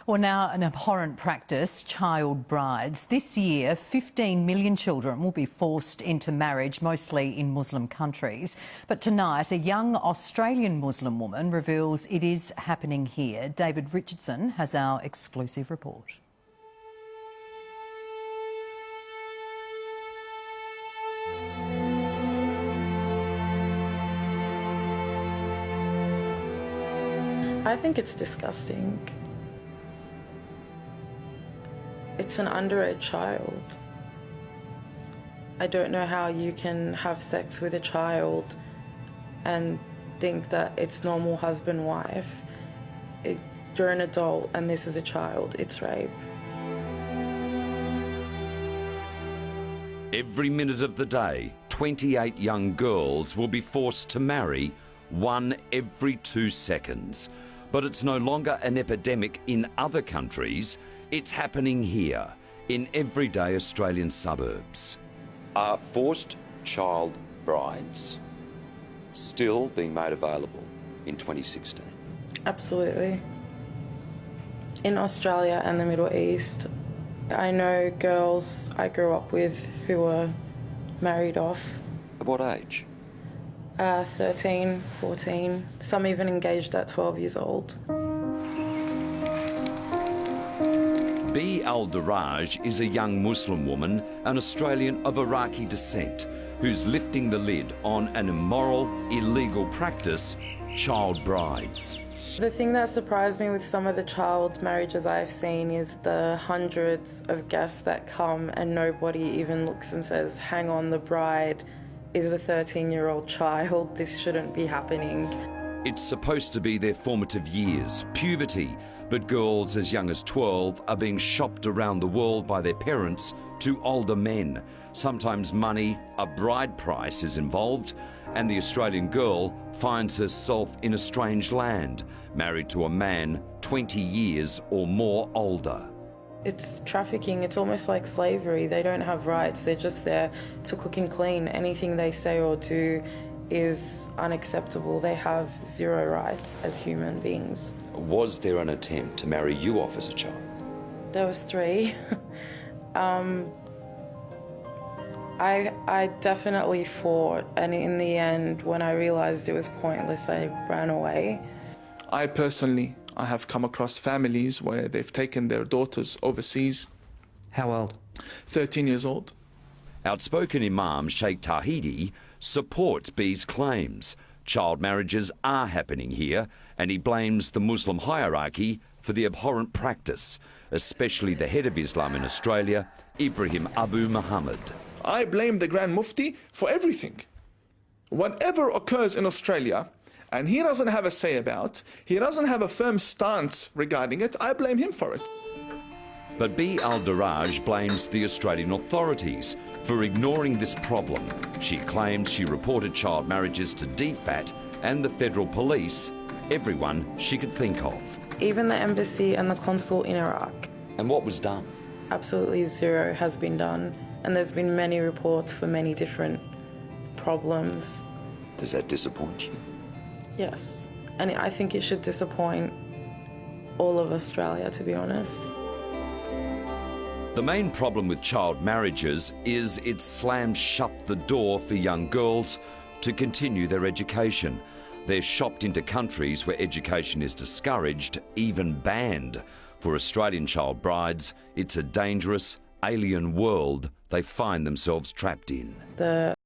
Well, now an abhorrent practice, child brides. This year, 15 million children will be forced into marriage, mostly in Muslim countries. But tonight, a young Australian Muslim woman reveals it is happening here. David Richardson has our exclusive report. I think it's disgusting. It's an underage child. I don't know how you can have sex with a child and think that it's normal husband-wife. You're an adult and this is a child. It's rape. Every minute of the day, 28 young girls will be forced to marry, one every 2 seconds. But it's no longer an epidemic in other countries. It's happening here, in everyday Australian suburbs. Are forced child brides still being made available in 2016? Absolutely. In Australia and the Middle East, I know girls I grew up with who were married off. At what age? 13, 14, some even engaged at 12 years old. B. Al-Daraj is a young Muslim woman, an Australian of Iraqi descent, who's lifting the lid on an immoral, illegal practice, child brides. The thing that surprised me with some of the child marriages I've seen is the hundreds of guests that come and nobody even looks and says, hang on, the bride is a 13-year-old child, this shouldn't be happening. It's supposed to be their formative years, puberty, but girls as young as 12 are being shopped around the world by their parents to older men. Sometimes money, a bride price is involved, and the Australian girl finds herself in a strange land, married to a man 20 years or more older. It's trafficking, it's almost like slavery. They don't have rights, they're just there to cook and clean. Anything they say or do is unacceptable. They have zero rights as human beings. Was there an attempt to marry you off as a child? There was 3. I definitely fought, and in the end, when I realised it was pointless, I ran away. I have come across families where they've taken their daughters overseas. How old? 13 years old. Outspoken Imam Sheikh Tawhidi supports B's claims. Child marriages are happening here, and he blames the Muslim hierarchy for the abhorrent practice, especially the head of Islam in Australia, Ibrahim Abu Muhammad. I blame the Grand Mufti for everything. Whatever occurs in Australia, and he doesn't have a say about, he doesn't have a firm stance regarding it, I blame him for it. But B. Al-Daraj blames the Australian authorities for ignoring this problem. She claims she reported child marriages to DFAT and the federal police, everyone she could think of. Even the embassy and the consul in Iraq. And what was done? Absolutely zero has been done, and there's been many reports for many different problems. Does that disappoint you? Yes, and I think it should disappoint all of Australia, to be honest. The main problem with child marriages is it slams shut the door for young girls to continue their education. They're shopped into countries where education is discouraged, even banned. For Australian child brides, it's a dangerous, alien world they find themselves trapped in. The